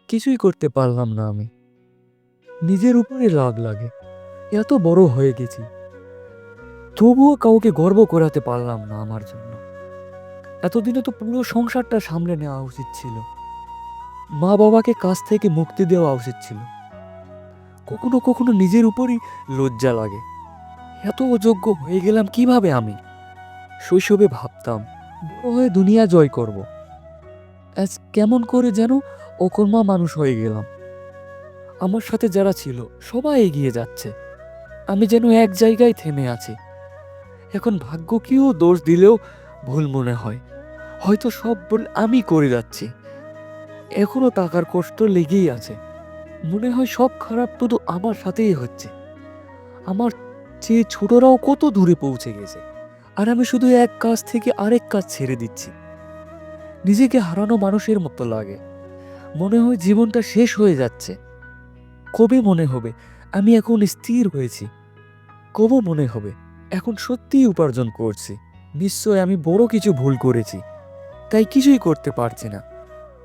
কিছুই করতে পারলাম না আমি। নিজের উপরে রাগ লাগে। এত বড় হয়ে গেছি, তবুও কাউকে গর্ব করাতে পারলাম না আমার জন্য। এতদিনে তো পুরো সংসারটা সামলে নেওয়া উচিত ছিল। মা বাবাকে কাছ থেকে মুক্তি দেওয়া উচিত ছিল। কখনো কখনো নিজের উপরই লজ্জা লাগে। এত অযোগ্য হয়ে গেলাম কিভাবে আমি? শৈশবে ভাবতাম বড় হয়ে দুনিয়া জয় করব। আজ কেমন করে যেন অকর্মা মানুষ হয়ে গেলাম। আমার সাথে যারা ছিল সবাই এগিয়ে যাচ্ছে, আমি যেন এক জায়গায় থেমে আছি। এখন ভাগ্যকেও দোষ দিলেও ভুল মনে হয়। হয়তো সব ভুল আমি করে যাচ্ছি। এখনো টাকার কষ্ট লেগেই আছে। মনে হয় সব খারাপ শুধু আমার সাথেই হচ্ছে। আমার চেয়ে ছোটরাও কত দূরে পৌঁছে গেছে, আর আমি শুধু এক কাজ থেকে আরেক কাজ ছেড়ে দিচ্ছি। নিজেকে হারানো মানুষের মতো লাগে। মনে হয় জীবনটা শেষ হয়ে যাচ্ছে। কবে মনে হবে আমি এখন স্থির হয়েছি? কবে মনে হবে এখন সত্যিই উপার্জন করছি? নিশ্চয় আমি বড় কিছু ভুল করেছি, তাই কিছুই করতে পারছি না।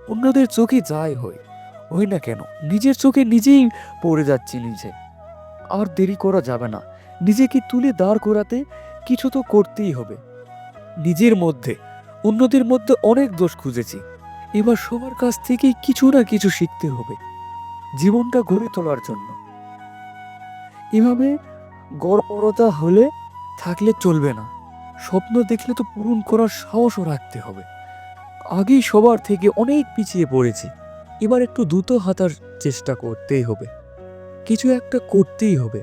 অন্যদের চোখে যাই হই না কেন, নিজের চোখে নিজেই পড়ে যাচ্ছি নিচে। আর দেরি করা যাবে না। নিজেকে তুলে দাঁড় করাতে কিছু তো করতেই হবে। নিজের মধ্যে, অন্যদের মধ্যে অনেক দোষ খুঁজেছি। এবার সবার কাছ থেকেই কিছু না কিছু শিখতে হবে জীবনটা গড়ে তোলার জন্য। এভাবে গড়পড়তা হলে থাকলে চলবে না। স্বপ্ন দেখলে তো পূরণ করার সাহসও রাখতে হবে। আগেই সবার থেকে অনেক পিছিয়ে পড়েছি। এবার একটু দ্রুত হাঁটার চেষ্টা করতেই হবে। কিছু একটা করতেই হবে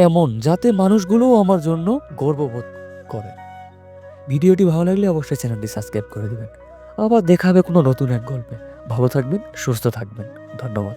এমন, যাতে মানুষগুলোও আমার জন্য গর্ববোধ করে। ভিডিওটি ভালো লাগলে অবশ্যই চ্যানেলটি সাবস্ক্রাইব করে দেবেন। আবার দেখা হবে কোনো নতুন এক গল্পে। ভালো থাকবেন, সুস্থ থাকবেন। ধন্যবাদ।